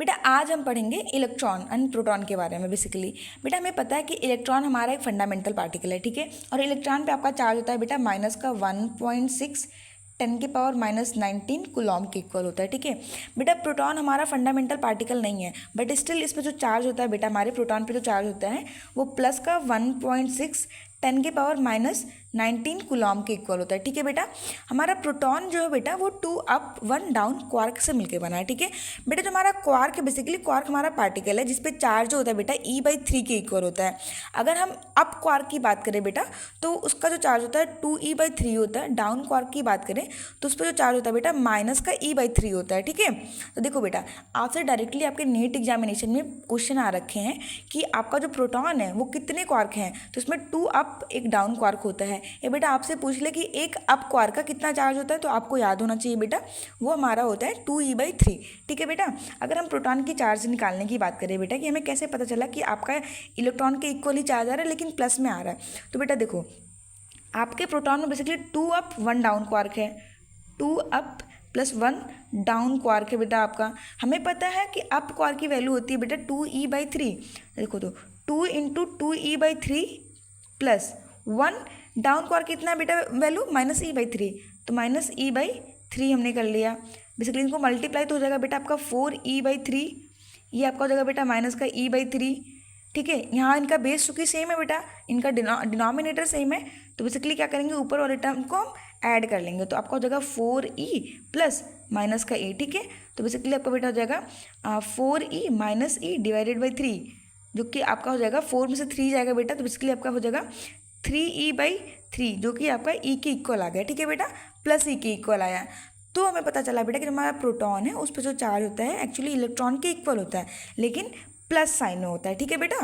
बेटा आज हम पढ़ेंगे इलेक्ट्रॉन एंड प्रोटॉन के बारे में। बेसिकली बेटा हमें पता है कि इलेक्ट्रॉन हमारा एक फंडामेंटल पार्टिकल है, ठीक है। और इलेक्ट्रॉन पे आपका चार्ज होता है बेटा माइनस का 1.6 10⁻⁻19 कूलॉम के इक्वल होता है, ठीक है। बेटा प्रोटॉन हमारा फंडामेंटल पार्टिकल नहीं है, बट स्टिल इस पर जो चार्ज होता है बेटा, हमारे प्रोटॉन पे जो चार्ज होता है वो प्लस का 1.6 10⁻⁻19 कूलॉम के इक्वल होता है, ठीक है बेटा। हमारा प्रोटॉन जो है बेटा वो 2 अप 1 डाउन क्वार्क से मिलकर बना है, ठीक है बेटा। जो हमारा क्वार्क है, बेसिकली क्वार्क हमारा पार्टिकल है जिसपे चार्ज जो होता है बेटा E/3 के इक्वल होता है। अगर हम अप क्वार्क की बात करें बेटा तो उसका जो चार्ज होता है 2E/3 होता है। डाउन क्वार्क की बात करें तो उस पर जो चार्ज होता है बेटा माइनस का E/3 होता है, ठीक है। तो देखो बेटा आपसे डायरेक्टली आपके नीट एग्जामिनेशन में क्वेश्चन आ रखे हैं कि आपका जो प्रोटॉन है वो कितने क्वार्क हैं, तो इसमें 2 अप एक डाउन क्वार्क होता है। ये बेटा आपसे पूछ ले कि एक अप क्वार्क का कितना चार्ज होता है, तो आपको याद होना चाहिए बेटा वो हमारा होता है 2E/3, ठीक है बेटा। अगर हम प्रोटॉन की चार्ज निकालने की बात करें बेटा कि हमें कैसे पता चला कि आपका इलेक्ट्रॉन के इक्वल ही चार्ज आ रहा है लेकिन प्लस में आ रहा है, तो बेटा देखो आपके प्रोटॉन में बेसिकली 2 अप 1 डाउन क्वार्क है, 2 अप प्लस 1 डाउन क्वार्क है बेटा आपका। हमें पता है कि अप क्वार्क की वैल्यू होती है बेटा 2E/3। देखो तो 2 × 2E/3 प्लस 1 डाउन क्वार्क कितना है बेटा वैल्यू -E/3, तो -E/3 हमने कर लिया। बेसिकली इनको मल्टीप्लाई तो हो जाएगा बेटा आपका 4E/3, ये आपका हो जाएगा बेटा माइनस का E/3, ठीक है। यहाँ इनका बेस चूँकि सेम है बेटा, इनका डिनोमिनेटर सेम है, तो बेसिकली क्या करेंगे ऊपर वाले टर्म को हम ऐड कर लेंगे, तो आपका हो जाएगा 4E प्लस माइनस का E, ठीक है। तो बेसिकली आपका बेटा हो जाएगा 4E minus E divided by 3, जो कि आपका हो जाएगा 4 में से 3 जाएगा बेटा, तो बेसिकली आपका हो जाएगा 3E/3 जो कि आपका E के इक्वल आ गया, ठीक है बेटा, प्लस E के इक्वल आया। तो हमें पता चला बेटा कि हमारा प्रोटॉन है उस पर जो चार्ज होता है एक्चुअली इलेक्ट्रॉन के इक्वल होता है लेकिन प्लस साइन में होता है, ठीक है बेटा।